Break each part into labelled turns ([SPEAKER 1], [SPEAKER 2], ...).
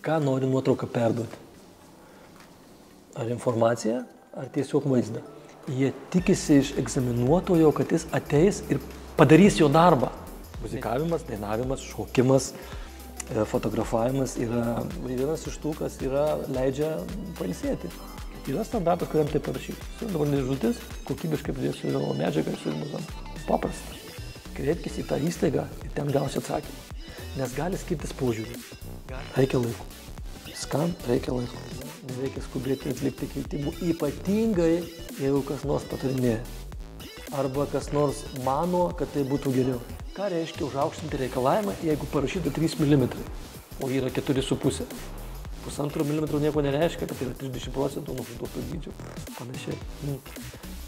[SPEAKER 1] ką nori nuotrauką perduoti. Ar informaciją, ar tiesiog vaizdą. Jie tikisi iš egzaminuotojo, kad jis ateis ir padarys jo darbą. Muzikavimas, dainavimas, šokimas, fotografavimas yra vienas iš tų, kas leidžia pailsėti. Yra standartas, kuriam tai parašyti. Dabar dėžutės, kokybiškai pridėsiu medžiagą ir surimus. Paprasta. Kreipkis į tą įstaigą ir ten gausi atsakymą. Nes gali skirtis požiūris. Reikia laiko. Viskam reikia laiko. Nereikia skubėti atlikti keitimų. Ypatingai, jeigu kas nors patarinėja. Arba kas nors mano, kad tai būtų geriau. Ką reiškia užaukštinti reikalavimą, jeigu parašyta 3 mm, o yra 4,5. 1,5 mm nieko nereiškia, kad yra 30% nuo to dydžio. Panašiai.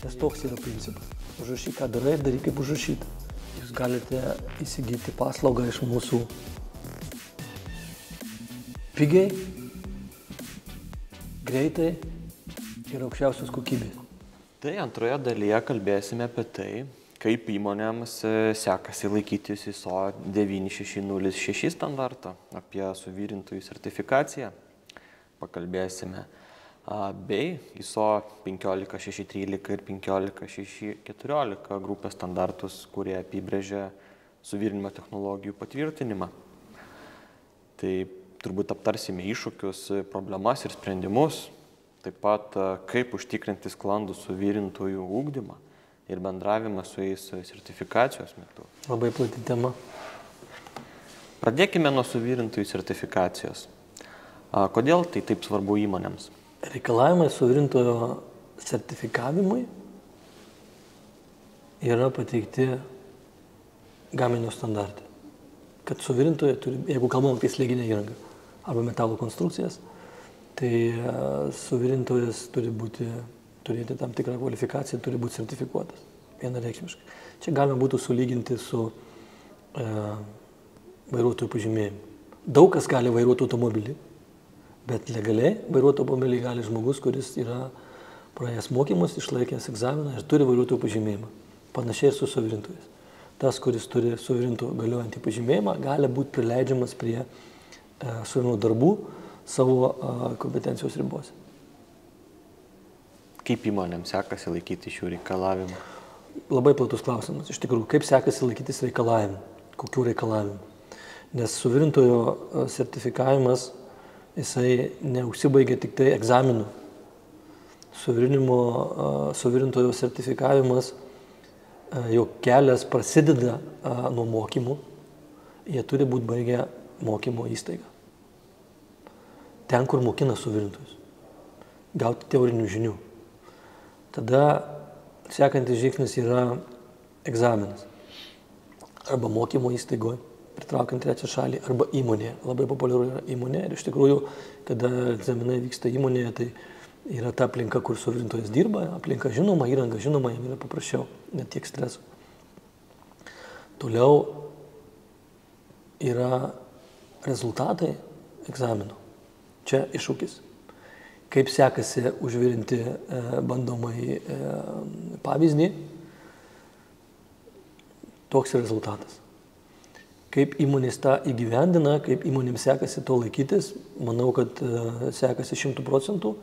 [SPEAKER 1] Nes toks yra principas. Užrašyk, ką darai, daryk kaip užrašyta. Jūs galite įsigyti paslaugą iš mūsų pigiai, greitai ir aukščiausios kokybės.
[SPEAKER 2] Tai antroje dalyje kalbėsime apie tai, kaip įmonėms sekasi laikytis ISO 9606 standartą, apie suvirintųjų sertifikaciją pakalbėsime, bei ISO 15613 ir 15614 grupės standartus, kurie apibrėžia suvirinimo technologijų patvirtinimą. Tai turbūt aptarsime iššūkius, problemas ir sprendimus, taip pat kaip užtikrinti sklandų suvirintųjų ugdymą ir bendravimą su jais sertifikacijos metu.
[SPEAKER 1] Labai plati tema.
[SPEAKER 2] Pradėkime nuo suvirintųjų sertifikacijos. Kodėl tai taip svarbu įmonėms?
[SPEAKER 1] Reikalavimai suvirintojo sertifikavimui yra pateikti gaminio standartai. Kad suvirintoje turi, jeigu kalbam apie slėginę įrangą arba metalo konstrukcijas, tai suvirintojas turi turėti tam tikrą kvalifikaciją, turi būti sertifikuotas. Vienareikšmiškai. Čia galima būtų sulyginti su vairuotojų pažymėjimu. Daug kas gali vairuoti automobilį, bet legaliai vairuotojų automobilį gali žmogus, kuris yra praėjęs mokymus, išlaikęs egzaminą ir turi vairuotojų pažymėjimą. Panašiai ir su suvirintojais. Tas, kuris turi suvirintų galiojantį pažymėjimą, gali būti prileidžiamas prie suvirinimo darbų savo kompetencijos ribose.
[SPEAKER 2] Kaip įmonėms sekasi laikyti šių reikalavimų?
[SPEAKER 1] Labai platus klausimas. Iš tikrųjų, kaip sekasi laikytis reikalavimų? Kokių reikalavimų? Nes suvirintojo sertifikavimas, jisai neužsibaigia tik tai egzaminų. Suvirintojo sertifikavimas, jo kelias prasideda nuo mokymų. Jie turi būti baigę mokymo įstaigą. Ten, kur mokina suvirintojus. Gauti teorinių žinių. Tada sekantis žingsnis yra egzaminas. Arba mokymo įstaigoje, pritraukiant trečią šalį, arba įmonėje. Labai populiaru yra įmonė. Ir iš tikrųjų, kada egzaminai vyksta įmonėje, tai yra ta aplinka, kur suvirintojas dirba. Aplinka žinoma, įranga žinoma, jam yra paprasčiau, net tiek streso. Toliau yra rezultatai egzaminų. Čia iššūkis. Kaip sekasi užvirinti bandomąjį pavyzdį, toks rezultatas. Kaip įmonės tą įgyvendina, kaip įmonėms sekasi to laikytis, manau, kad sekasi 100%,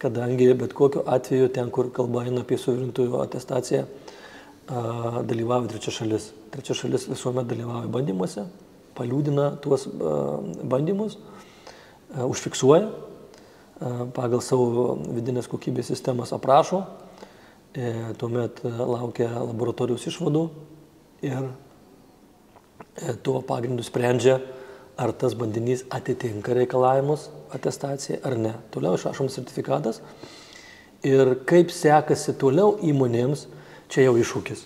[SPEAKER 1] kadangi bet kokiu atveju ten, kur kalba eina apie suvirintojų atestaciją, dalyvauja trečia šalis. Trečia šalis visuomet dalyvauja bandymuose, paliūdina tuos bandymus, užfiksuoja, pagal savo vidinės kokybės sistemas aprašo, tuomet laukia laboratorijos išvadų ir tuo pagrindu sprendžia, ar tas bandinys atitinka reikalavimus atestacijai ar ne. Toliau išrašomas sertifikatas ir kaip sekasi toliau įmonėms, čia jau iššūkis.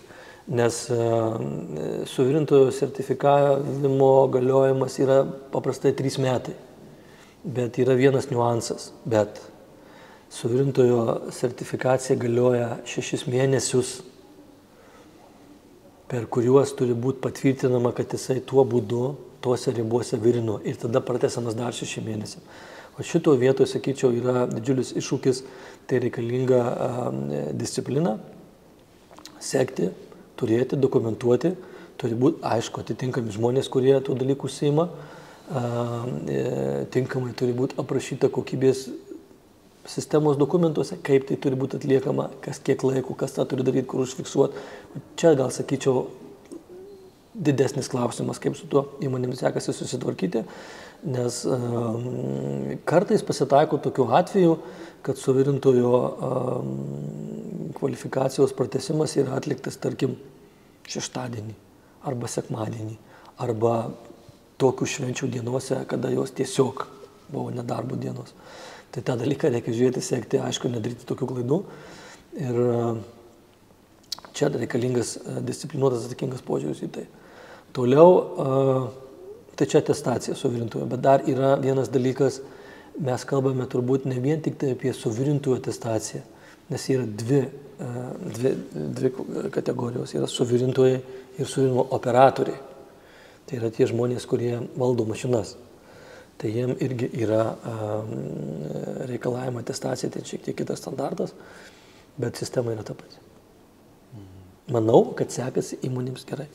[SPEAKER 1] Nes suvirintojo sertifikavimo galiojimas yra paprastai 3 metai. Bet yra vienas niuansas, bet suvirintojo sertifikacija galioja 6 mėnesius, per kuriuos turi būti patvirtinama, kad jisai tuo būdu, tuose ribose virino ir tada pratęsiamas dar 6 mėnesiai. O šito vietoje, sakyčiau, yra didžiulis iššūkis, tai reikalinga disciplina, sekti, turėti, dokumentuoti, turi būti, aišku, atitinkami žmonės, kurie tų dalykų užsiima, tinkamai turi būti aprašyta kokybės sistemos dokumentuose, kaip tai turi būti atliekama, kas kiek laiko, kas tą turi daryti, kur užfiksuoti. Čia gal sakyčiau didesnis klausimas, kaip su tuo įmonėmis sekasi susitvarkyti, nes kartais pasitaiko tokių atvejų, kad suvirintojo kvalifikacijos pratęsimas yra atliktas, tarkim, šeštadienį arba sekmadienį, arba tokių švenčių dienose, kada jos tiesiog buvo nedarbo dienos. Tai tą dalyką reikia žiūrėti, sekti, aišku, nedaryti tokių klaidų. Ir čia reikalingas disciplinuotas, atsakingas požiūris į tai. Toliau, tai čia atestacija suvirintojo, bet dar yra vienas dalykas, mes kalbame turbūt ne vien tik tai apie suvirintojo atestaciją, nes yra dvi kategorijos, yra suvirintojai ir suvirinimo operatoriai. Tai yra tie žmonės, kurie valdo mašinas. Tai jiem irgi yra reikalavimo atestacija, tai šiek tiek kitas standartas, bet sistema yra ta pati. Manau, kad sekasi įmonėms gerai.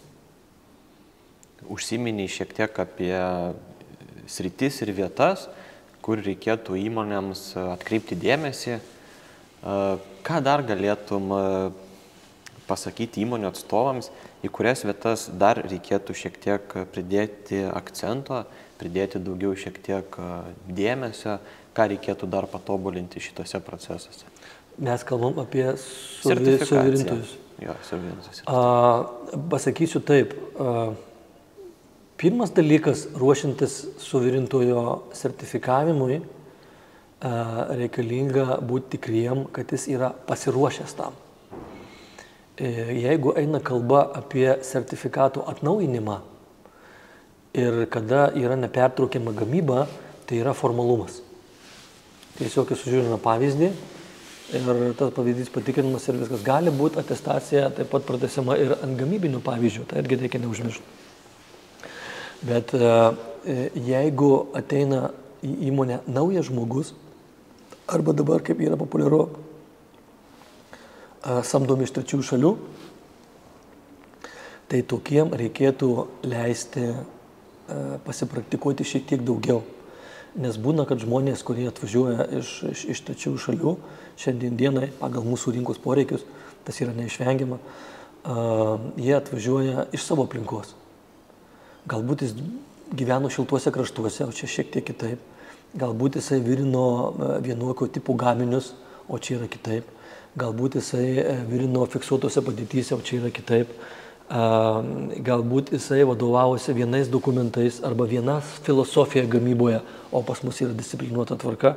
[SPEAKER 2] Užsiminiai šiek tiek apie sritis ir vietas, kur reikėtų įmonėms atkreipti dėmesį. Ką dar galėtum pasakyti įmonių atstovams, į kurias vietas dar reikėtų šiek tiek pridėti akcento, pridėti daugiau šiek tiek dėmesio, ką reikėtų dar patobulinti šitose procesuose?
[SPEAKER 1] Mes kalbam apie suvirintojus.
[SPEAKER 2] Jo, suvirintojus.
[SPEAKER 1] Pasakysiu taip. Pirmas dalykas, ruošiantis suvirintojo sertifikavimui, reikalinga būti tikriem, kad jis yra pasiruošęs tam. Jeigu eina kalba apie sertifikatų atnaujinimą ir kada yra nepertraukiama gamyba, tai yra formalumas. Tiesiog sužiūrime pavyzdį ir tas pavyzdys patikrinimas ir viskas. Gali būti atestacija taip pat pratęsiama ir ant gamybinių pavyzdžių, tai irgi reikia neužmiršti. Bet jeigu ateina į įmonę naujas žmogus, arba dabar, kaip yra populiaru, samdomi iš trečiųjų šalių, tai tokiem reikėtų leisti pasipraktikuoti šiek tiek daugiau. Nes būna, kad žmonės, kurie atvažiuoja iš trečiųjų šalių, šiandien dienai pagal mūsų rinkos poreikius, tas yra neišvengiama, jie atvažiuoja iš savo aplinkos. Galbūt jis gyveno šiltuose kraštuose, o čia šiek tiek kitaip. Galbūt jisai virino vienokio tipo gaminius, o čia yra kitaip. Galbūt jisai virino fiksuotose padėtyse, o čia yra kitaip. Galbūt jisai vadovavosi vienais dokumentais arba viena filosofija gamyboje, o pas mus yra disciplinuota tvarka.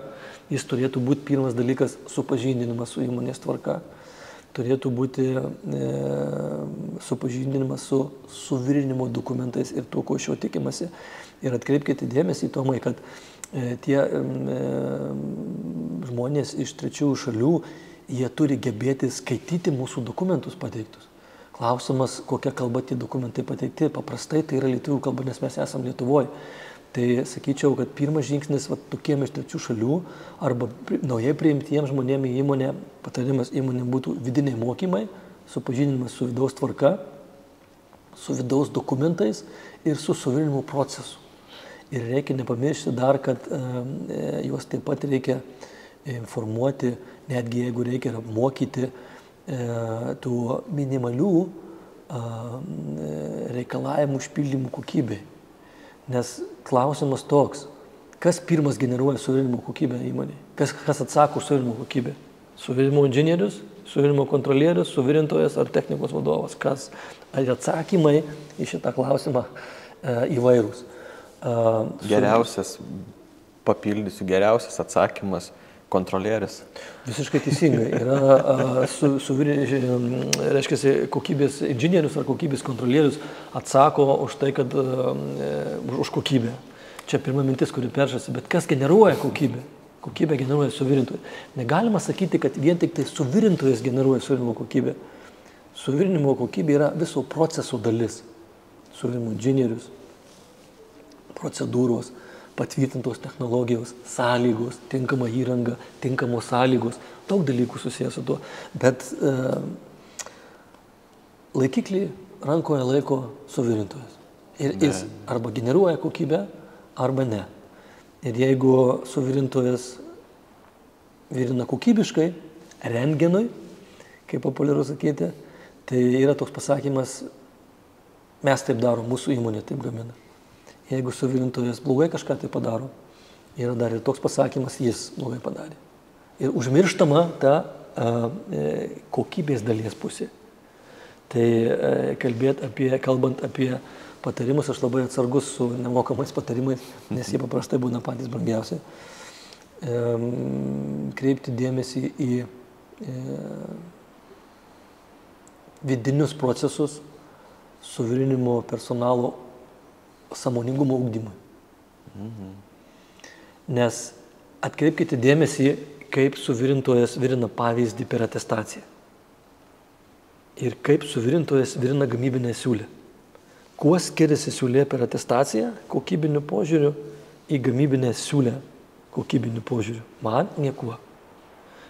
[SPEAKER 1] Jis turėtų būti pirmas dalykas supažindinimas su įmonės tvarka. Turėtų būti supažindinimas su suvirinimo dokumentais ir tuo, ko iš jo tikimasi. Ir atkreipkite dėmesį, Tomai, kad tie žmonės iš trečiųjų šalių, jie turi gebėti skaityti mūsų dokumentus pateiktus. Klausimas, kokia kalba tie dokumentai pateikti. Paprastai tai yra lietuvių kalba, nes mes esame Lietuvoje. Tai sakyčiau, kad pirmas žingsnis tokiem iš trečių šalių arba naujai priimtiems žmonėms į įmonę, patarimas įmonė būtų vidiniai mokymai, supažindinimas su vidaus tvarka, su vidaus dokumentais ir su suvirinimo procesu. Ir reikia nepamiršti dar, kad juos taip pat reikia informuoti, netgi jeigu reikia mokyti tų minimalių reikalavimų užpildymų kokybei. Nes klausimas toks, kas pirmas generuoja suvirinimo kokybę įmonėje? Kas atsako už suvirinimo kokybę? Suvirinimo inžinierius, suvirinimo kontrolierius, suvirintojas ar technikos vadovas? Kas? Ar atsakymai į šitą klausimą įvairūs?
[SPEAKER 2] Geriausias, papildysiu, geriausias atsakymas kontrolieris.
[SPEAKER 3] Visiškai teisingai. Yra reiškia, kokybės inžinierius ar kokybės kontrolierius atsako už tai, kad už kokybę. Čia pirma mintis, kuri peršasi, bet kas generuoja kokybę? Kokybę generuoja suvirintojai. Negalima sakyti, kad vien tik tai suvirintojas generuoja suvirinimo kokybę. Suvirinimo kokybė yra viso proceso dalis. Suvirinimo inžinierius, procedūros, patvirtintos technologijos, sąlygos, tinkama įranga, tinkamos sąlygos, daug dalykų susijęs su tuo. Bet laikiklį rankoje laiko suvirintojas. Ir jis arba generuoja kokybę,
[SPEAKER 1] arba ne. Ir jeigu suvirintojas virina kokybiškai, rentgenui, kaip populiaru sakyti, tai yra toks pasakymas, mes taip darom, mūsų įmonė taip gamina. Jeigu suvirintojas blogai kažką tai padaro, yra dar ir toks pasakymas, jis blogai padarė. Ir užmirštama ta kokybės dalies pusė. Tai kalbant apie patarimus, aš labai atsargus su nemokamais patarimais, nes jie paprastai būna patys brangiausi. Kreipti dėmesį į vidinius procesus suvirinimo personalo sąmoningumo ugdymui. Nes atkreipkite dėmesį, kaip suvirintojas virina pavyzdį per atestaciją. Ir kaip suvirintojas virina gamybinę siūlę. Kuo skiriasi siūlė per atestaciją kokybiniu požiūriu į gamybinę siūlę kokybiniu požiūriu? Man niekuo.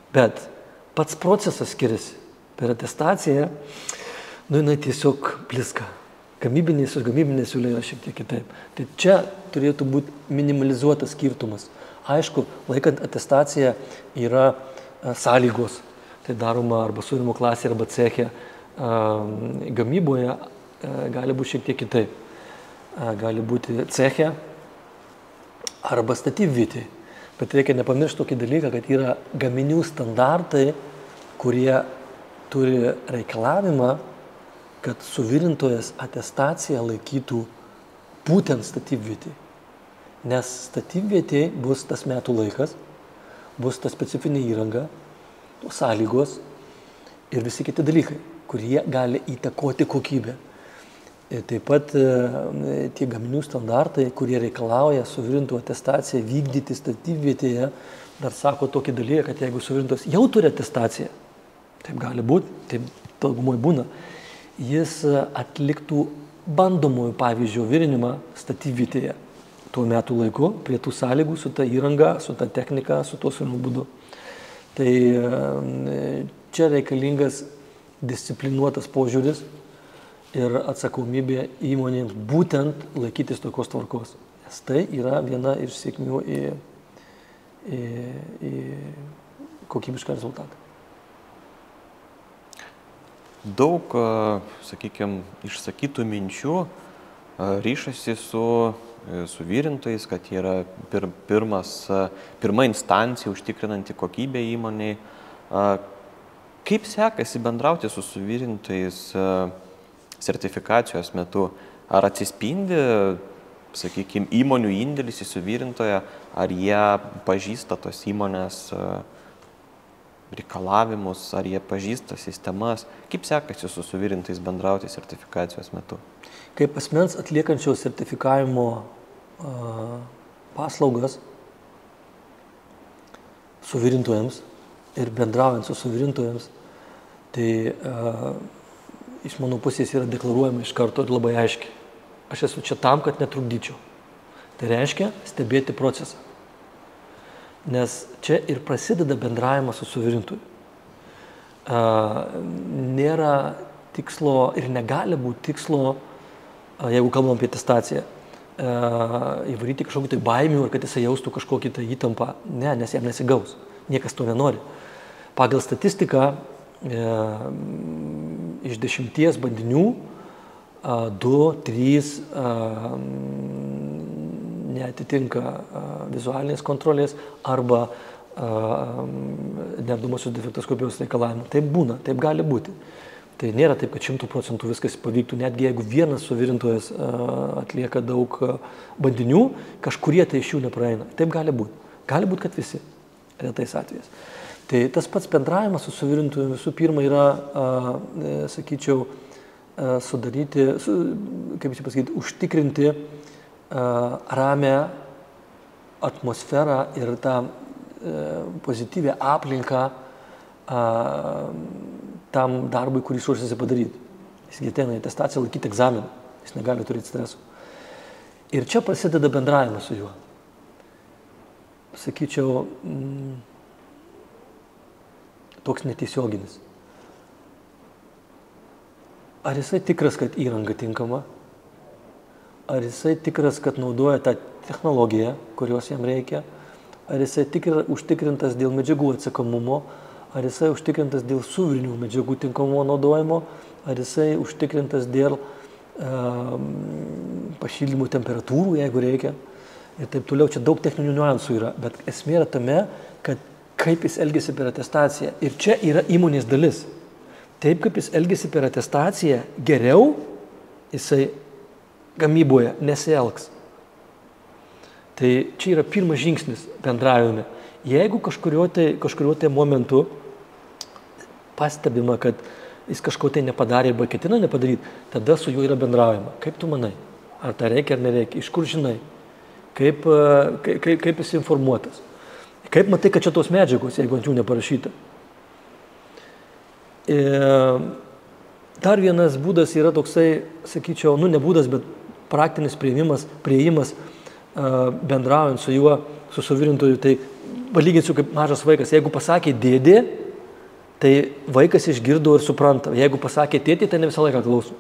[SPEAKER 1] Bet pats procesas skiriasi. Per atestaciją, jinai tiesiog pliska. Gamybinė siūlė yra šiek tiek kitaip. Tai čia turėtų būti minimalizuotas skirtumas. Aišku, laikant atestaciją yra sąlygos. Tai daroma arba suvirinimo klasėje, arba ceche. Gamyboje gali būti šiek tiek kitaip. Gali būti ceche arba statybvietėje. Bet reikia nepamiršti tokį dalyką, kad yra gaminių standartai, kurie turi reikalavimą, kad suvirintojas atestaciją laikytų būtent statybvietėje. Nes statybvietėje bus tas metų laikas, bus ta specifinė įranga, sąlygos ir visi kiti dalykai, kurie gali įtakoti kokybę. Taip pat tie gaminių standartai, kurie reikalauja suvirintų atestaciją vykdyti statybvietėje, dar sako tokį dalyką, kad jeigu suvirintojas jau turi atestaciją, taip gali būti, taip daugumoj būna, jis atliktų bandomųjų pavyzdžio virinimą statybvietėje tuo metu laiku, prie tų sąlygų, su ta įranga, su ta technika, su tuo suvirinimo būdu. Tai čia reikalingas disciplinuotas požiūris ir atsakomybė įmonėms būtent laikytis tokios tvarkos. Nes tai yra viena iš sėkmių į kokybišką rezultatą.
[SPEAKER 2] Daug, sakykime, išsakytų minčių ryšasi su suvirintojais, kad jie yra pirma instancija užtikrinanti kokybę įmonėje. Kaip sekasi bendrauti su suvirintojais sertifikacijos metu? Ar atsispindi, sakykime, įmonių indėlis į suvirintoją, ar jie pažįsta tos įmonės reikalavimus, ar jie pažįsta sistemas? Kaip sekasi su suvirintojais bendrauti sertifikacijos metu?
[SPEAKER 1] Kaip asmens atliekančio sertifikavimo paslaugas suvirintojams ir bendraujant su suvirintojams, tai iš mano pusės yra deklaruojama iš karto ir labai aiškiai. Aš esu čia tam, kad netrukdyčiau. Tai reiškia stebėti procesą. Nes čia ir prasideda bendravimas su suvirintoju. Nėra tikslo ir negali būti tikslo, jeigu kalbam apie atestaciją, įvaryti kažkokį tai baimių ir kad jisai jaustų kažkokį tai įtampą. Ne, nes jam nesigaus. Niekas to nenori. Pagal statistiką iš 10 bandinių 2-3 neatitinka vizualinės kontrolės arba neapdomosios defektoskopijos reikalavimų. Taip būna, taip gali būti. Tai nėra taip, kad 100% viskas pavyktų, netgi jeigu vienas suvirintojas atlieka daug bandinių, kažkurie tai iš jų nepraeina. Taip gali būti. Gali būti, kad visi, retais atvejais. Tai tas pats bendravimas su suvirintoju visų pirma yra, sakyčiau, sudaryti, kaip čia pasakyti, užtikrinti ramią atmosferą ir tą pozityvę aplinką tam darbui, kurį jis ruošiasi padaryti. Jis ateina į atestaciją laikyti egzaminą, jis negali turėti streso. Ir čia prasideda bendravimas su juo. Sakyčiau, toks netiesioginis. Ar jisai tikras, kad įranga tinkama? Ar jisai tikras, kad naudoja tą technologiją, kurios jam reikia, ar jisai užtikrintas dėl medžiagų atsekamumo, ar jisai užtikrintas dėl suvirinių medžiagų tinkamumo naudojimo, ar jisai užtikrintas dėl pašildymų temperatūrų, jeigu reikia. Ir taip toliau, čia daug techninių niuansų yra, bet esmė yra tame, kad kaip jis elgėsi per atestaciją. Ir čia yra įmonės dalis. Taip, kaip jis elgėsi per atestaciją, geriau jisai gamyboje nesielgs. Tai čia yra pirmas žingsnis bendravime. Jeigu kažkurio tai momentu pastebima, kad jis kažko tai nepadarė arba ketina nepadaryti, tada su juo yra bendraujama. Kaip tu manai? Ar tai reikia ar nereikia? Iš kur žinai? Kaip jis informuotas? Kaip matai, kad čia tos medžiagos, jeigu ant jų neparašyta? Dar vienas būdas yra toksai, sakyčiau, ne būdas, bet praktinis priėjimas bendraujant su juo, su suvirintoju. Tai palyginsiu kaip mažas vaikas. Jeigu pasakė dėdė, tai vaikas išgirdo ir supranta. Jeigu pasakė tėtė, tai ne visą laiką klauso.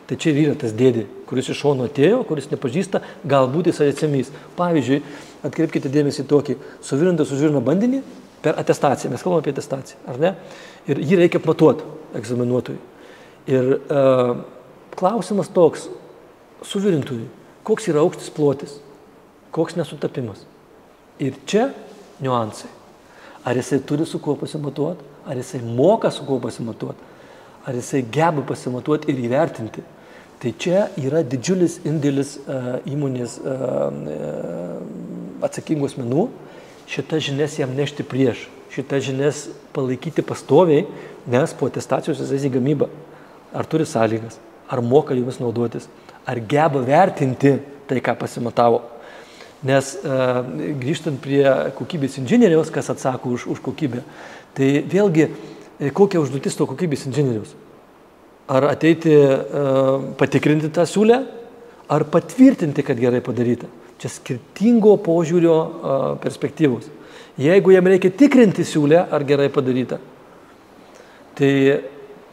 [SPEAKER 1] Tai čia yra tas dėdė, kuris iš šono atėjo, kuris nepažįsta, galbūt jis atsimys. Pavyzdžiui, atkreipkite dėmesį tokį, suvirintas suvirina bandinį per atestaciją. Mes kalbame apie atestaciją, ar ne? Ir jį reikia apmatuoti egzaminuotojui. Ir klausimas toks, suvirintojui, koks yra aukštis plotis, koks nesutapimas. Ir čia niuansai. Ar jisai turi su kuo pasimatuoti, ar jisai moka su kuo pasimatuoti, ar jisai geba pasimatuoti ir įvertinti. Tai čia yra didžiulis indėlis įmonės atsakingų asmenų, šitas žinias jam nešti prieš, šitas žinias palaikyti pastoviai, nes po atestacijos jis į gamybą. Ar turi sąlygas, ar moka jomis naudotis, ar geba vertinti tai, ką pasimatavo. Nes grįžtant prie kokybės inžinieriaus, kas atsako už kokybę, tai vėlgi kokia užduotis to kokybės inžinieriaus? Ar ateiti patikrinti tą siūlę, ar patvirtinti, kad gerai padaryta. Čia skirtingo požiūrio perspektyvos. Jeigu jam reikia tikrinti siūlę, ar gerai padaryta, tai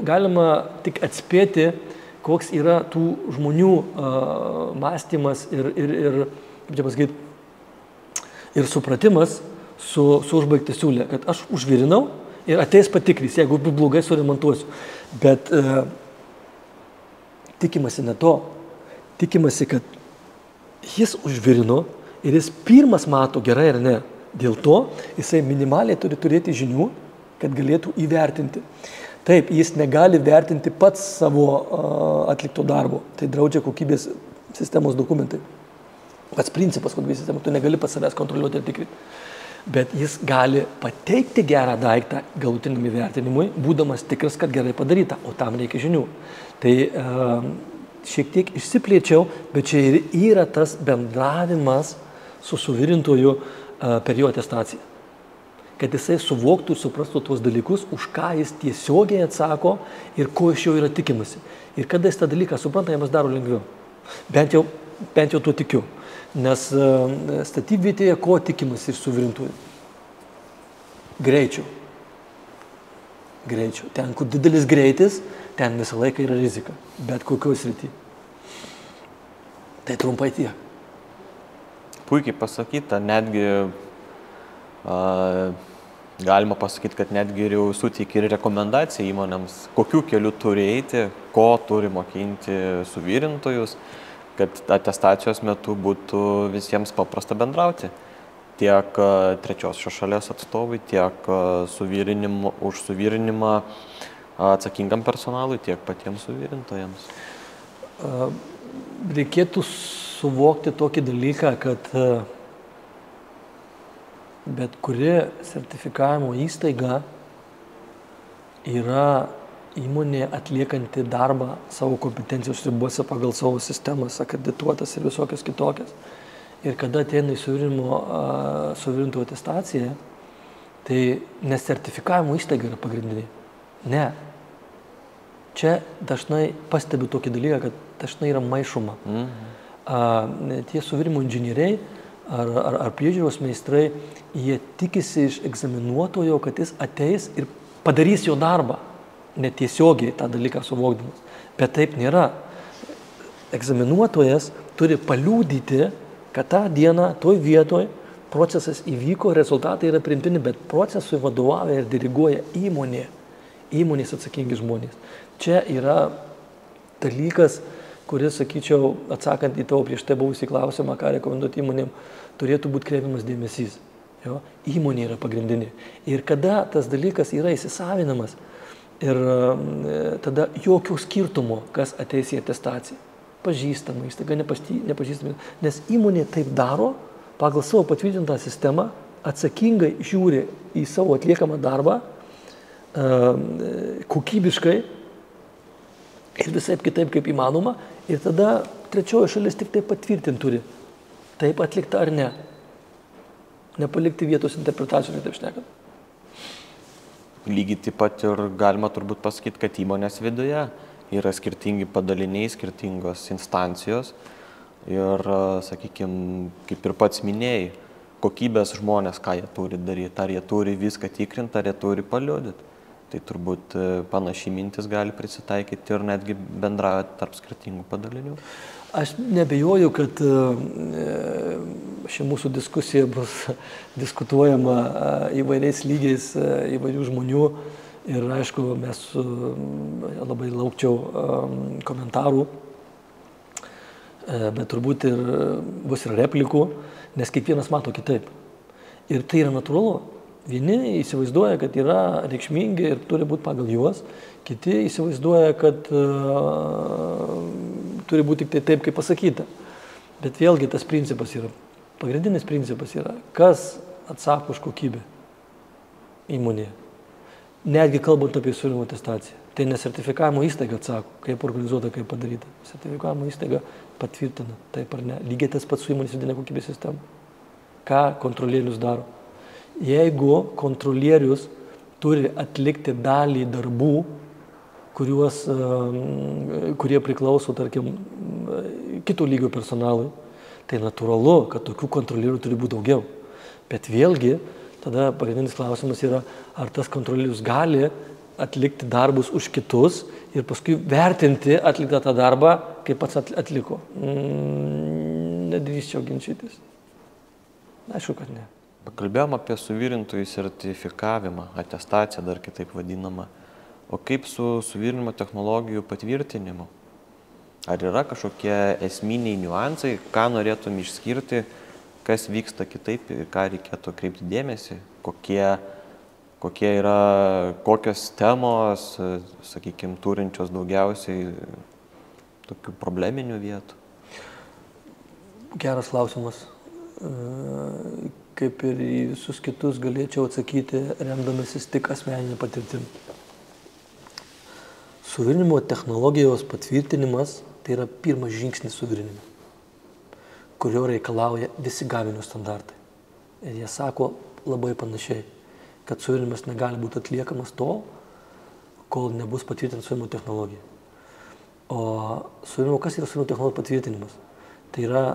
[SPEAKER 1] galima tik atspėti, koks yra tų žmonių mąstymas ir kaip čia pasakyti, ir supratimas su užbaigti siūlę, kad aš užvirinau ir ateis patikrys, jeigu blogai suremontuosiu. Bet tikimasi ne to. Tikimasi, kad jis užvirino ir jis pirmas mato gerai ar ne. Dėl to jisai minimaliai turi turėti žinių, kad galėtų įvertinti. Taip, jis negali vertinti pats savo atlikto darbo. Tai draudžia kokybės sistemos dokumentai. Pats principas kokybės sistemos, tu negali pats savęs kontroliuoti ir tikrinti. Bet jis gali pateikti gerą daiktą galutiniam įvertinimui, būdamas tikras, kad gerai padaryta, o tam reikia žinių. Tai šiek tiek išsiplėčiau, bet čia ir yra tas bendravimas su suvirintoju per jo atestaciją. Kad jisai suvoktų ir suprastų tuos dalykus, už ką jis tiesiogiai atsako ir ko iš jo yra tikimasi. Ir kada jis tą dalyką supranta, jam daro lengviau. Bent jau tuo tikiu. Nes statybvietėje ko tikimasi iš suvirintųjų? Greičio. Ten, kur didelis greitis, ten visą laiką yra rizika. Bet kokioj srity. Tai trumpai tiek.
[SPEAKER 2] Puikiai pasakyta, netgi galima pasakyti, kad netgi jau suteikia ir rekomendaciją įmonėms, kokiu keliu turi eiti, ko turi mokinti suvirintojus, kad atestacijos metu būtų visiems paprasta bendrauti. Tiek trečiosios šalies atstovai, tiek už suvirinimą atsakingam personalui, tiek patiems suvirintojams.
[SPEAKER 1] Reikėtų suvokti tokį dalyką, kad bet kuri sertifikavimo įstaiga yra įmonė atliekanti darbą savo kompetencijos ribose pagal savo sistemas, akredituotas ir visokias kitokias. Ir kada ateina į suvirintojų atestaciją, tai nesertifikavimo įstaiga yra pagrindinė. Ne. Čia dažnai pastebiu tokį dalyką, kad dažnai yra maišoma. Tie suvirinimo inžinieriai ar priežiūros meistrai, jie tikisi iš egzaminuotojo, kad jis ateis ir padarys jo darbą. Netiesiogiai tą dalyką suvokdamas. Bet taip nėra. Egzaminuotojas turi paliudyti kad tą dieną, toj vietoj procesas įvyko, rezultatai yra priimtini, bet procesui vadovauja ir diriguoja įmonė, įmonės atsakingi žmonės. Čia yra dalykas, kuris, sakyčiau, atsakant į tavo prieš tai buvusį klausimą, ką rekomenduoti įmonėm, turėtų būti kreipiamas dėmesys. Jo? Įmonė yra pagrindinė. Ir kada tas dalykas yra įsisavinamas, ir tada jokio skirtumo, kas ateis į atestaciją. Pažįstama įstaiga, nepažįstama. Nes įmonė taip daro, pagal savo patvirtintą sistemą, atsakingai žiūri į savo atliekamą darbą, kokybiškai ir visai kitaip kaip įmanoma. Ir tada trečioji šalis tik tai patvirtinti turi, taip atlikta ar ne. Nepalikti vietos interpretacijų, taip šnekant.
[SPEAKER 2] Lygiai taip pat ir galima turbūt pasakyti, kad įmonės viduje yra skirtingi padaliniai, skirtingos instancijos ir, sakykime, kaip ir pats minėjai, kokybės žmonės, ką jie turi daryti, ar jie turi viską tikrinti, ar jie turi paliudyti. Tai turbūt panašiai mintis gali prisitaikyti ir netgi bendrauti tarp skirtingų padalinių.
[SPEAKER 1] Aš nebejoju, kad ši mūsų diskusija bus diskutuojama įvairiais lygiais, įvairių žmonių ir aišku, mes labai laukčiau komentarų, bet turbūt ir bus ir replikų, nes kiekvienas mato kitaip. Ir tai yra natūralu. Vieni įsivaizduoja, kad yra reikšmingi ir turi būti pagal juos, kiti įsivaizduoja, kad turi būti tik tai taip, kaip pasakyta. Bet vėlgi tas principas yra, pagrindinis principas yra, kas atsako už kokybę įmonėje. Netgi kalbant apie suverenimo atestaciją. Tai ne sertifikavimo įstaiga atsako, kaip organizuota, kaip padaryta. Sertifikavimo įstaiga patvirtina, taip ar ne. Lygiai tas pats su įmonės vidinė kokybės sistema. Ką kontrolierius daro? Jeigu kontrolierius turi atlikti dalį darbų, kurie priklauso, tarkim, kito lygio personalui, tai natūralu, kad tokių kontrolierių turi būti daugiau. Bet vėlgi, tada pagrindinis klausimas yra, ar tas kontrolierius gali atlikti darbus už kitus ir paskui vertinti atliktą tą darbą, kaip pats atliko. Nedrįsčiau ginčytis. Aišku, kad ne.
[SPEAKER 2] Pakalbėjom apie suvirintojų sertifikavimą, atestaciją dar kitaip vadinamą. O kaip su suvirinimo technologijų patvirtinimu? Ar yra kažkokie esminiai niuansai, ką norėtum išskirti, kas vyksta kitaip, ką reikėtų kreipti dėmesį, kokios temos, sakykime, turinčios daugiausiai tokių probleminių vietų?
[SPEAKER 1] Geras klausimas. Kaip ir į visus kitus galėčiau atsakyti, remdamasis tik asmeninę patirtimį. Suvirinimo technologijos patvirtinimas tai yra pirmas žingsnis suvirinime, kurio reikalauja visi gaminio standartai. Ir jie sako labai panašiai, kad suvirinimas negali būti atliekamas tol, kol nebus patvirtinta suvirinimo technologija. O suvirinimo, kas yra suvirinimo technologijos patvirtinimas? Tai yra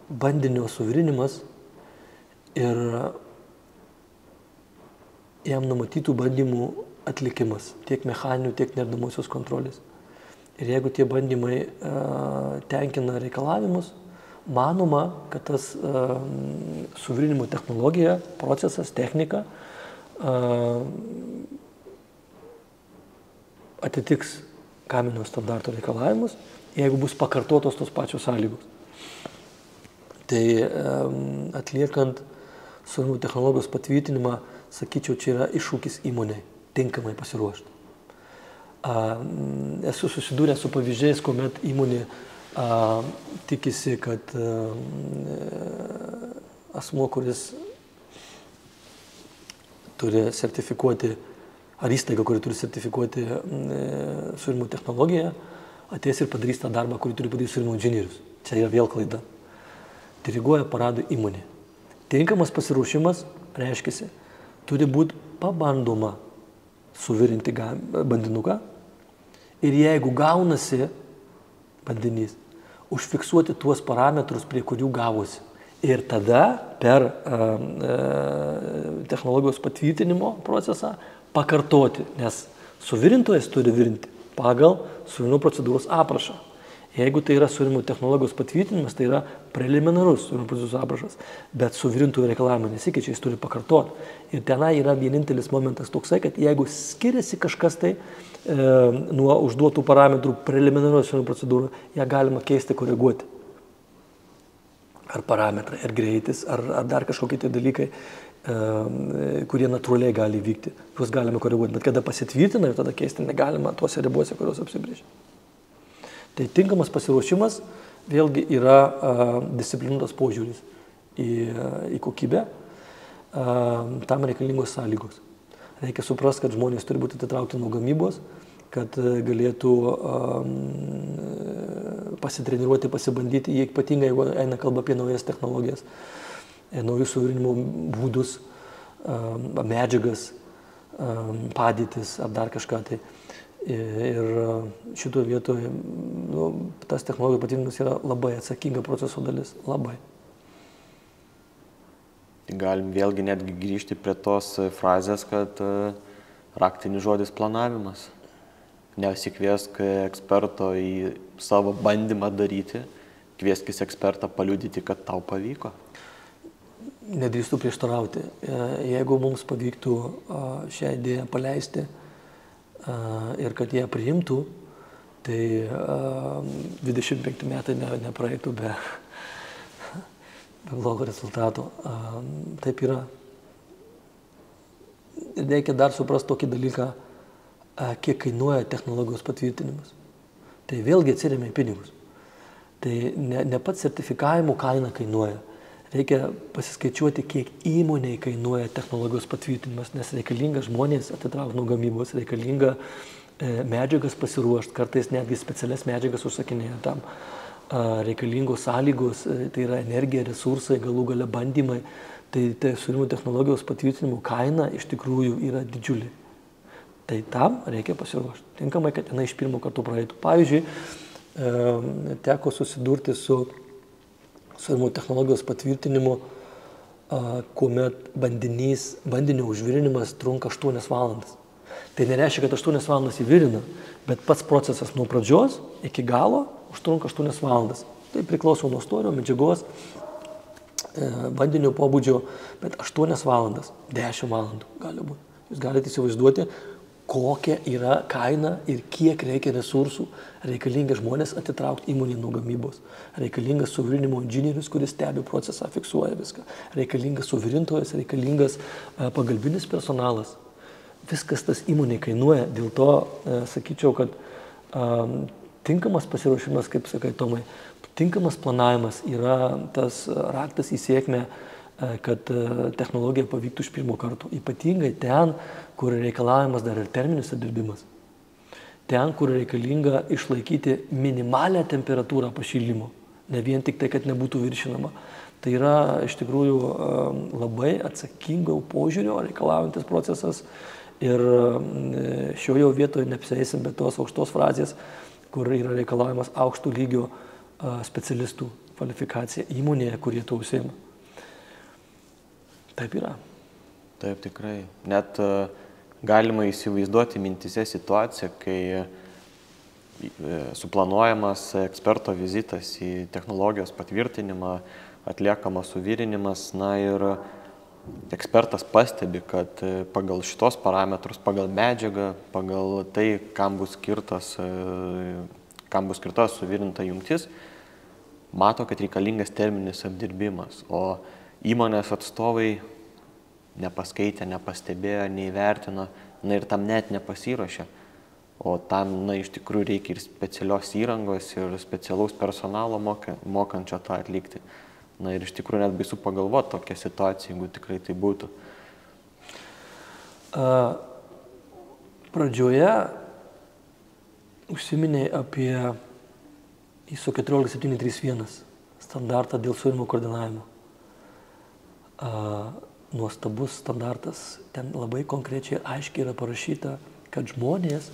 [SPEAKER 1] bandinio suvirinimas ir jam numatytų bandymų atlikimas, tiek mechaninių, tiek neardamosios kontrolės. Ir jeigu tie bandymai tenkina reikalavimus, manoma, kad tas suvirinimo technologija, procesas, technika atitiks gaminio standarto reikalavimus, jeigu bus pakartotos tos pačios sąlygos. Tai atliekant suvirinimo technologijos patvirtinimą, sakyčiau, čia yra iššūkis įmonei tinkamai pasiruošti. Esu susidūręs su pavyzdžiais, kuomet įmonė tikisi, kad asmuo, kuris turi sertifikuoti, ar įstaiga, kuri turi sertifikuoti suvirinimo technologiją, ateis ir padarys tą darbą, kurį turi padaryti suvirinimo inžinierius. Čia yra vėl klaida. Diriguoja paradų įmonė. Tinkamas pasiruošimas reiškia, turi būti pabandoma suvirinti bandinuką ir jeigu gaunasi bandinys, užfiksuoti tuos parametrus, prie kurių gavosi. Ir tada per technologijos patvirtinimo procesą pakartoti, nes suvirintojas turi virinti pagal suvirinimo procedūros aprašą. Jeigu tai yra suverinimo technologijos patvirtinimas, tai yra preliminarus suverinimo procesų aprašas, bet suvirintojų reikalavimai nesikeičia, jis turi pakartoti. Ir tenai yra vienintelis momentas toksai, kad jeigu skiriasi kažkas tai nuo užduotų parametrų preliminarios suverinimo procedūrų, ją galima keisti, koreguoti. Ar parametrai, ar greitis, ar dar kažkokie tai dalykai, kurie natūraliai gali vykti. Juos galima koreguoti, bet kada pasitvirtina ir tada keisti negalima tuose ribose, kurios apsibrėžia. Tai tinkamas pasiruošimas vėlgi yra disciplinuotas požiūris į kokybę, tam reikalingos sąlygos. Reikia suprasti, kad žmonės turi būti atitraukti nuo gamybos, kad galėtų pasitreniruoti, pasibandyti, ypatingai jeigu eina kalba apie naujas technologijas, naujus suvirinimo būdus, medžiagas, padėtis ar dar kažką tai. Ir šitoje vietoje tas technologijų patvirtinimas yra labai atsakinga proceso dalis. Labai.
[SPEAKER 2] Galim vėlgi netgi grįžti prie tos frazės, kad raktinis žodis planavimas. Nesikviesk eksperto į savo bandymą daryti, kvieskis ekspertą paliudyti, kad tau pavyko.
[SPEAKER 1] Nedrįstu prieštarauti. Jeigu mums pavyktų šią idėją paleisti, ir kad jie priimtų, tai 25 metai nepraeitų be blogo rezultato. Taip yra. Ir reikia dar suprasti tokį dalyką, kiek kainuoja technologijos patvirtinimas. Tai vėlgi atsiremia į pinigus. Tai ne pats sertifikavimo kaina kainuoja. Reikia pasiskaičiuoti, kiek įmonei kainuoja technologijos patvirtinimas, nes reikalinga žmonės atitraukti nuo gamybos, reikalinga medžiagas pasiruošti, kartais netgi specialias medžiagas užsakinėja tam. Reikalingos sąlygos, tai yra energija, resursai, galų gale bandymai. Tai suverinimo technologijos patvirtinimo kaina iš tikrųjų yra didžiulė. Tai tam reikia pasiruošti. Tinkamai, kad jinai iš pirmo karto praeitų. Pavyzdžiui, teko susidurti su suverinimo technologijos patvirtinimu, kuomet bandinio užvirinimas trunka 8 valandas. Tai nereiškia, kad 8 valandas įvirina, bet pats procesas nuo pradžios iki galo užtrunka 8 valandas. Tai priklauso nuo storio, medžiagos, vandinio pobūdžio, bet 8 valandas, 10 valandų gali būti. Jūs galite įsivaizduoti, kokia yra kaina ir kiek reikia resursų, reikalinga žmonės atitraukti įmonį nuo gamybos, reikalingas suvirinimo inžinierius, kuris stebi procesą, fiksuoja viską, reikalingas suvirintojas, reikalingas pagalbinis personalas. Viskas tas įmonė kainuoja, dėl to sakyčiau, kad tinkamas pasiruošimas, kaip sakai Tomai, tinkamas planavimas yra tas raktas į sėkmę, kad technologija pavyktų iš pirmo karto. Ypatingai ten, kur reikalavimas dar ir terminis apdirbimas. Ten, kur reikalinga išlaikyti minimalę temperatūrą pašildymo. Ne vien tik tai, kad nebūtų viršinama. Tai yra iš tikrųjų labai atsakingo požiūrio reikalaujantis procesas. Ir šioje vietoje neapsieisim be tos aukštos frazės, kur yra reikalavimas aukštų lygio specialistų kvalifikacija įmonėje, kurie to užsiima. Taip yra.
[SPEAKER 2] Taip, tikrai. Net galima įsivaizduoti mintise situaciją, kai suplanuojamas eksperto vizitas į technologijos patvirtinimą, atliekamas suvirinimas, na ir ekspertas pastebi, kad pagal šitos parametrus, pagal medžiagą, pagal tai, kam bus skirta suvirinta jungtis, mato, kad reikalingas terminis apdirbimas, o įmonės atstovai nepaskaitė, nepastebėjo, neįvertino, na ir tam net nepasiruošė. O tam, na, iš tikrųjų reikia ir specialios įrangos, ir specialaus personalo mokančio tą atlikti. Na ir iš tikrųjų net baisu pagalvoti tokią situaciją, jeigu tikrai tai būtų.
[SPEAKER 1] Pradžioje užsiminėjai apie ISO 14731 standartą dėl suvirinimo koordinavimo. Nuostabus standartas, ten labai konkrečiai aiškiai yra parašyta, kad žmonės,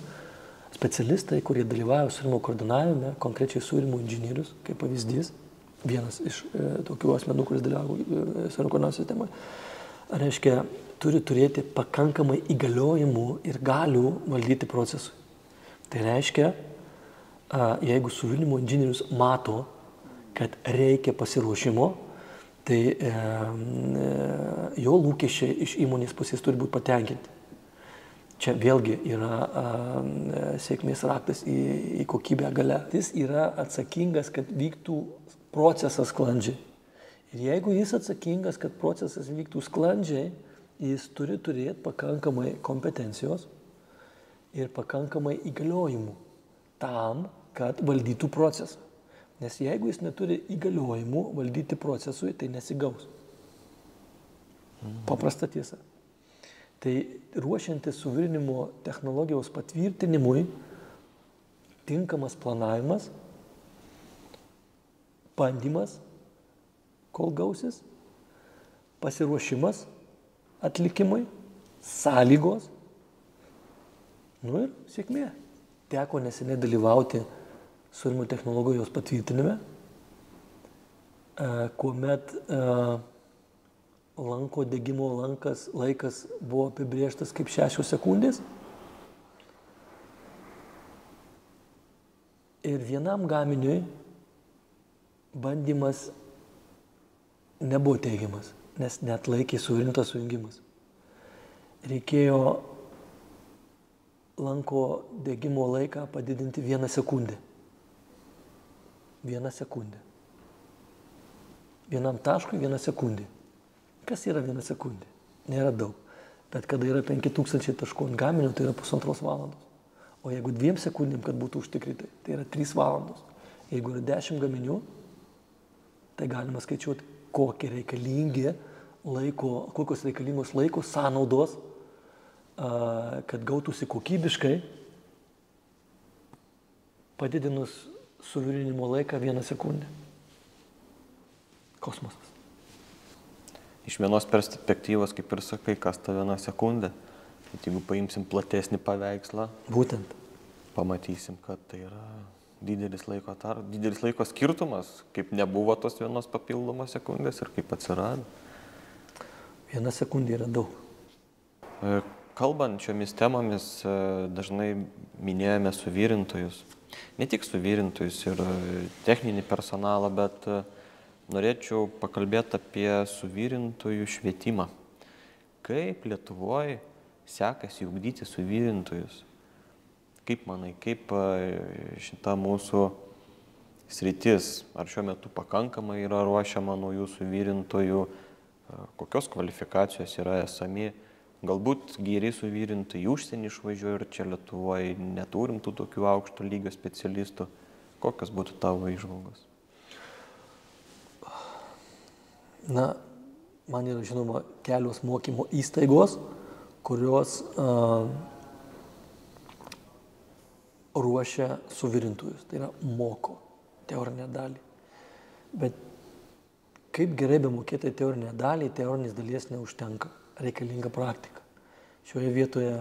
[SPEAKER 1] specialistai, kurie dalyvauja suvirinimo koordinavime, konkrečiai suvirinimo inžinierius, kaip pavyzdys, vienas iš tokių asmenų, kuris dalyvauja suvirinimo koordinavimo sistemoje, reiškia, turi turėti pakankamai įgaliojimų ir galių valdyti procesui. Tai reiškia, jeigu suvirinimo inžinierius mato, kad reikia pasiruošimo, tai jo lūkesčiai iš įmonės pusės turi būti patenkinti. Čia vėlgi yra sėkmės raktas į kokybę gale. Jis yra atsakingas, kad vyktų procesas sklandžiai. Ir jeigu jis atsakingas, kad procesas vyktų sklandžiai, jis turi turėti pakankamai kompetencijos ir pakankamai įgaliojimų tam, kad valdytų procesą. Nes jeigu jis neturi įgaliojimų valdyti procesui, tai nesigaus. Paprasta tiesa. Tai ruošiantis suvirinimo technologijos patvirtinimui, tinkamas planavimas, bandymas, kol gausis, pasiruošimas atlikimui, sąlygos, ir sėkmė. Teko neseniai dalyvauti suvirinimo technologijos patvirtinime, kuomet lanko degimo laikas buvo apibrėžtas kaip 6 sekundės. Ir vienam gaminiui bandymas nebuvo teigiamas, nes neatlaikė suvirintas sujungimas. Reikėjo lanko degimo laiką padidinti 1 sekundę. 1 sekundę. Vienam taškui 1 sekundė. Kas yra 1 sekundė? Nėra daug. Bet kada yra 5000 taškų ant gaminio, tai yra 1,5 valandos. O jeigu 2 sekundėm, kad būtų užtikrintai, tai yra 3 valandos. Jeigu yra 10 gaminių, tai galima skaičiuoti, kokios reikalingos laiko sąnaudos, kad gautųsi kokybiškai, padidinus suvirinimo laiką 1 sekundę. Kosmosas.
[SPEAKER 2] Iš vienos perspektyvos, kaip ir sakai, kas ta 1 sekundė, bet jeigu paimsim platesnį paveikslą,
[SPEAKER 1] būtent
[SPEAKER 2] pamatysim, kad tai yra didelis laiko skirtumas, kaip nebuvo tos 1 papildomos sekundės ir kaip atsirado.
[SPEAKER 1] 1 sekundė yra daug.
[SPEAKER 2] Kalbant šiomis temomis, dažnai minėjome suvirintojus. Ne tik suvirintojus ir techninį personalą, bet norėčiau pakalbėti apie suvirintojų švietimą. Kaip Lietuvoje sekasi ugdyti suvirintojus? Kaip manai, kaip šita mūsų sritis, ar šiuo metu pakankamai yra ruošiama naujų suvirintojų, kokios kvalifikacijos yra esami, galbūt geri suvirintojai užsienį išvažiuoja ir čia Lietuvoje neturim tų tokių aukšto lygio specialistų. Kokios būtų tavo įžvalgos?
[SPEAKER 1] Na, man yra žinoma kelios mokymo įstaigos, kurios ruošia suvirintojus, tai yra moko teorinę dalį. Bet kaip gerai bemokėti teorinę dalį, teorinės dalies neužtenka, reikalinga praktika. Šioje vietoje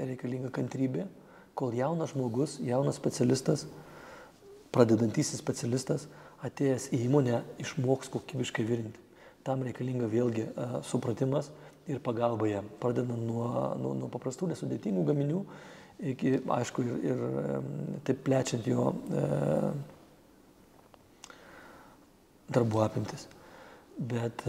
[SPEAKER 1] reikalinga kantrybė, kol jaunas žmogus, jaunas specialistas, pradedantysis specialistas, atėjęs į įmonę, išmoks kokybiškai virinti. Tam reikalinga vėlgi supratimas ir pagalba jam, pradedant nuo paprastų nesudėtingų gaminių, iki, aišku, ir taip plečiant jo darbų apimtis. Bet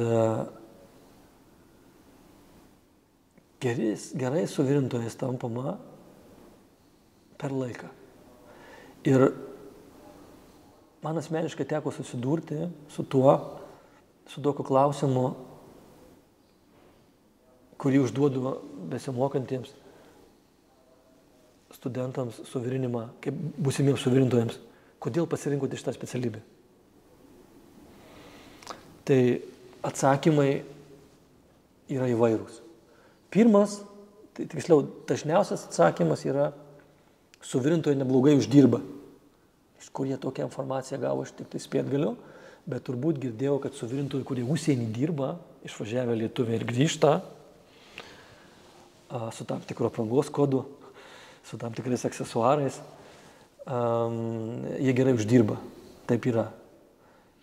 [SPEAKER 1] gerai suvirintojas tampama per laiką. Ir man asmeniškai teko susidurti su tokiu klausimu, kurį užduodu besimokantiems studentams suvirinimą, kaip būsimiems suvirintojams. Kodėl pasirinkote šitą specialybę? Tai atsakymai yra įvairūs. Pirmas, tai tiksliau, dažniausias atsakymas yra suvirintojai neblogai uždirba. Iš kur jie tokią informaciją gavo, aš tik tai spėt galiu, bet turbūt girdėjau, kad suvirintojai, kurie užsienį dirba, išvažiavę lietuviai ir grįžta su tam tikro aprangos kodu, su tam tikrais aksesuarais, jie gerai uždirba. Taip yra.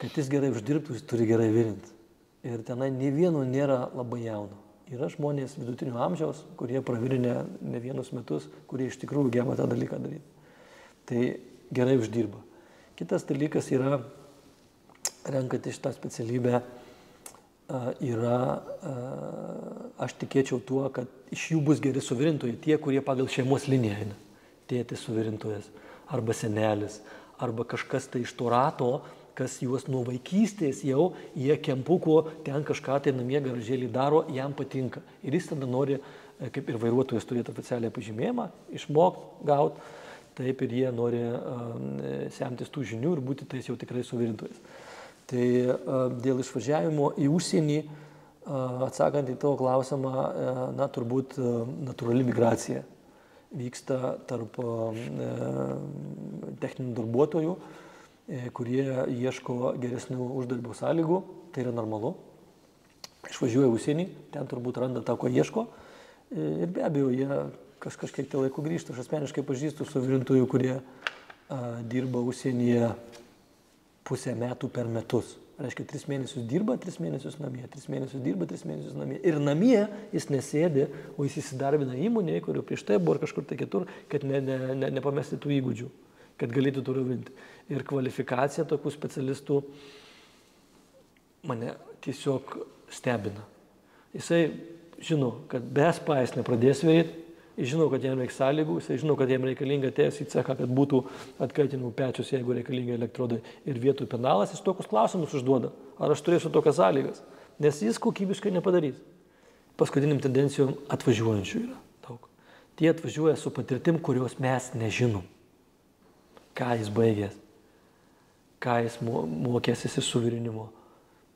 [SPEAKER 1] Kad jis gerai uždirbtų, jis turi gerai virinti. Ir tenai nei vieno nėra labai jauno. Yra žmonės vidutinio amžiaus, kurie pravirinę ne vienus metus, kurie iš tikrųjų geba tą dalyką daryti. tai gerai uždirba. Kitas dalykas yra, renkant šitą specialybę, aš tikėčiau tuo, kad iš jų bus geri suvirintojai, tie, kurie pagal šeimos liniją eina. Tėtis suvirintojas, arba senelis, arba kažkas tai iš to rato, kas juos nuo vaikystės jau, jie kempuko, ten kažką tai namie garažėlį daro, jam patinka. Ir jis tada nori, kaip ir vairuotojas turėtų oficialią pažymėjimą, išmokti, gauti, taip ir jie nori semtis tų žinių ir būti tais jau tikrai suvirintojas. Tai dėl išvažiavimo į užsienį, atsakant į tavo klausimą, turbūt natūrali migracija vyksta tarp techninių darbuotojų, kurie ieško geresnių uždarbio sąlygų, tai yra normalu. Išvažiuoja į užsienį, ten turbūt randa tą, ko ieško ir be abejo, jie kažkiek tai laiko grįžta. Aš asmeniškai pažįstu suvirintojų, kurie dirba užsienyje pusę metų per metus. Reiškia, 3 mėnesius dirba, 3 mėnesius namie, 3 mėnesius dirba, 3 mėnesius namie. Ir namie jis nesėdi, o jis įsidarbina įmonėje, kurio prieš tai buvo ir kažkur tai kitur, kad nepamesti tų įgūdžių, kad galėtų toliau rinti. Ir kvalifikacija tokių specialistų mane tiesiog stebina. Jisai žino, kad be SPA jis nepradės veikt, jis žino, kad jam reikia sąlygų, jisai žino, kad jam reikalinga atėjęs į cechą, kad būtų atkaitinimų pečius, jeigu reikalinga elektrodai ir vietų penalas, jis tokius klausimus užduoda. Ar aš turėsiu tokias sąlygas? Nes jis kokybiškai nepadarys. Paskutiniam tendencijom atvažiuojančių yra daug. Tie atvažiuoja su patirtim, kurios mes nežinom. Ką jis baigęs, ką jis mokėsis iš suvirinimo,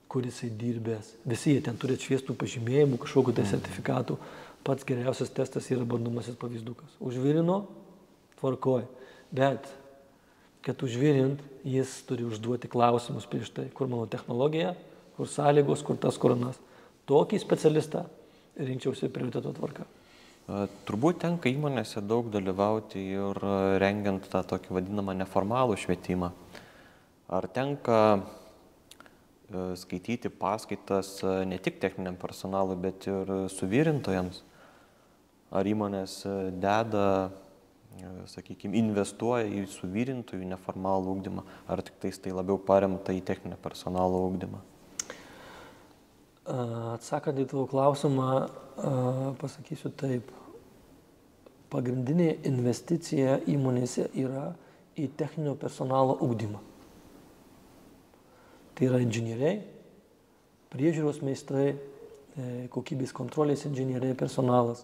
[SPEAKER 1] kur jisai dirbęs. Visi jie ten turi atšviestų pažymėjimų, kažkokių tai sertifikatų. Pats geriausias testas yra bandomasis pavyzdukas. Užvirino, tvarkoj. Bet, kad užvirint, jis turi užduoti klausimus prieš tai, kur mano technologija, kur sąlygos, kur tas, kur anas. Tokį specialistą rinkčiausi prioriteto tvarka.
[SPEAKER 2] Turbūt tenka įmonėse daug dalyvauti ir rengiant tą tokį vadinamą neformalų švietimą. Ar tenka skaityti paskaitas ne tik techniniam personalui, bet ir suvirintojams? Ar įmonės deda, sakykime, investuoja į suvirintojų neformalų ugdymą, ar tik tai labiau paremta į techninio personalo ugdymą?
[SPEAKER 1] Atsakant į tavo klausimą, pasakysiu taip. Pagrindinė investicija įmonėse yra į techninio personalo ugdymą. Tai yra inžinieriai, priežiūros meistrai, kokybės kontrolės inžinieriai, personalas.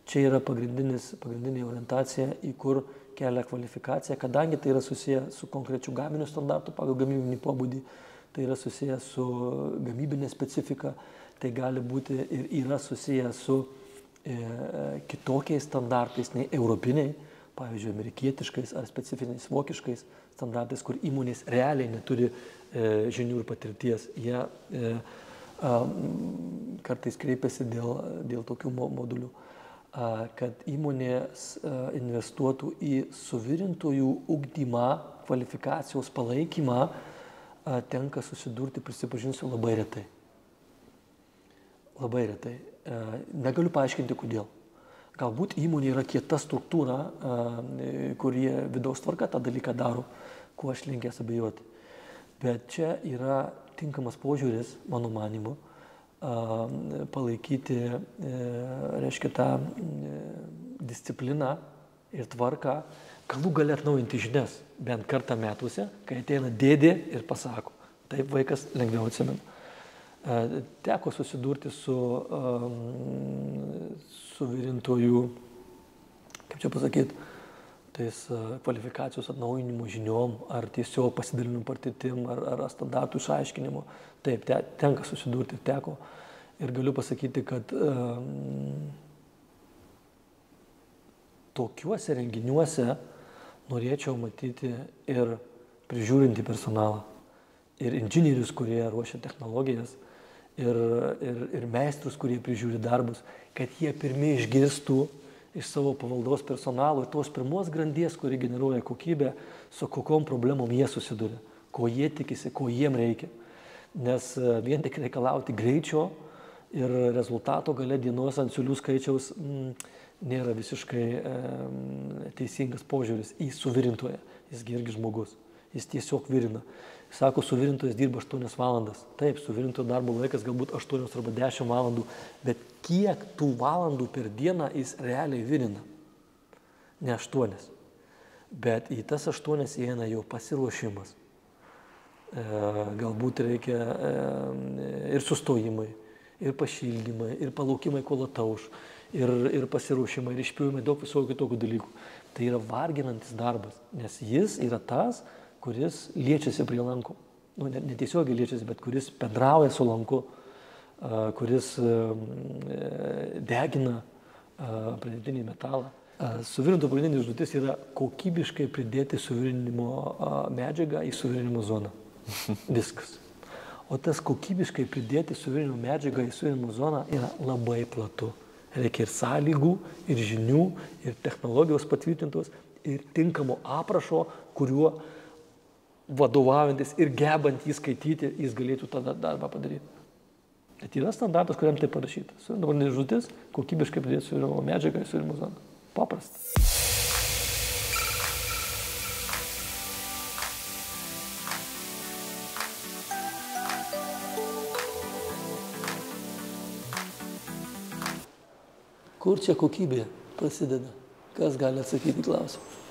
[SPEAKER 1] Čia yra pagrindinė orientacija, į kur kelia kvalifikacija, kadangi tai yra susiję su konkrečiu gaminiu standartu pagal gamybinį pobūdį, tai yra susiję su gamybinė specifika, tai gali būti ir yra susiję su kitokiais standartais nei europiniai, pavyzdžiui, amerikietiškais ar specifiniais vokiškais standartais, kur įmonės realiai neturi žinių ir patirties. Jie kartais kreipiasi dėl tokių modulių, kad įmonės investuotų į suvirintojų ugdymą, kvalifikacijos palaikymą, tenka susidurti, prisipažinsiu, labai retai. Labai retai. Negaliu paaiškinti, kodėl. Galbūt įmonė yra kieta struktūra, kurie vidaus tvarka tą dalyką daro, kuo aš linkęs abejoti. Bet čia yra tinkamas požiūris, mano manimu, palaikyti, reiškia, tą discipliną ir tvarką, galų gali atnaujinti žinias bent kartą metuose, kai ateina dėdė ir pasako. Taip vaikas lengviau atsimena. Teko susidurti su suvirintojų, kaip čia pasakyti, tais kvalifikacijos atnaujinimo žiniom, ar tiesiog pasidalinimu patirtim, ar standartų išaiškinimu. Taip, tenka susidurti, teko. Ir galiu pasakyti, kad tokiuose renginiuose norėčiau matyti ir prižiūrinti personalą, ir inžinierius, kurie ruošia technologijas, ir meistrus, kurie prižiūri darbus, kad jie pirmi išgirstų iš savo pavaldos personalo ir tos pirmos grandies, kuri generuoja kokybę, su kokiom problemom jie susiduria, ko jie tikisi, ko jiem reikia. Nes vien tik reikalauti greičio ir rezultato gale dienos ant siūlių skaičiaus nėra visiškai teisingas požiūris į suvirintoją. Jisgi irgi žmogus. Jis tiesiog virina. Sako, suvirintojas dirba 8 valandas. Taip, suvirintojo darbo laikas galbūt 8 arba 10 valandų, bet kiek tų valandų per dieną jis realiai virina? Ne 8. Bet į tas 8 įeina jau pasiruošimas. Galbūt reikia ir sustojimai, ir pašildymai, ir palaukimai, kol atauš, ir pasiruošimai, ir išpjūvimai, daug visokių kitokių dalykų. Tai yra varginantis darbas, nes jis yra tas, kuris liečiasi prie lankų. Nu, netiesiogiai liečiasi, bet kuris bendrauja su lanku, kuris degina pridėtinį metalą. Suvirinto pagrindinė užduotis yra kokybiškai pridėti suvirinimo medžiagą į suvirinimo zoną. Viskas. O tas kokybiškai pridėti suvirinimo medžiagą į suvirinimo zoną yra labai platu. Reikia ir sąlygų, ir žinių, ir technologijos patvirtintos, ir tinkamo aprašo, kuriuo vadovaujantis ir gebant jį skaityti, jis galėtų tą darbą padaryti. Bet yra standartas, kuriam tai parašyta. Suvirinimo pagrindinė užduotis - kokybiškai pridėti suvirinimo medžiagą į suvirinimo zoną. Paprasta. Kur čia kokybė prasideda? Kas gali atsakyti į klausimą?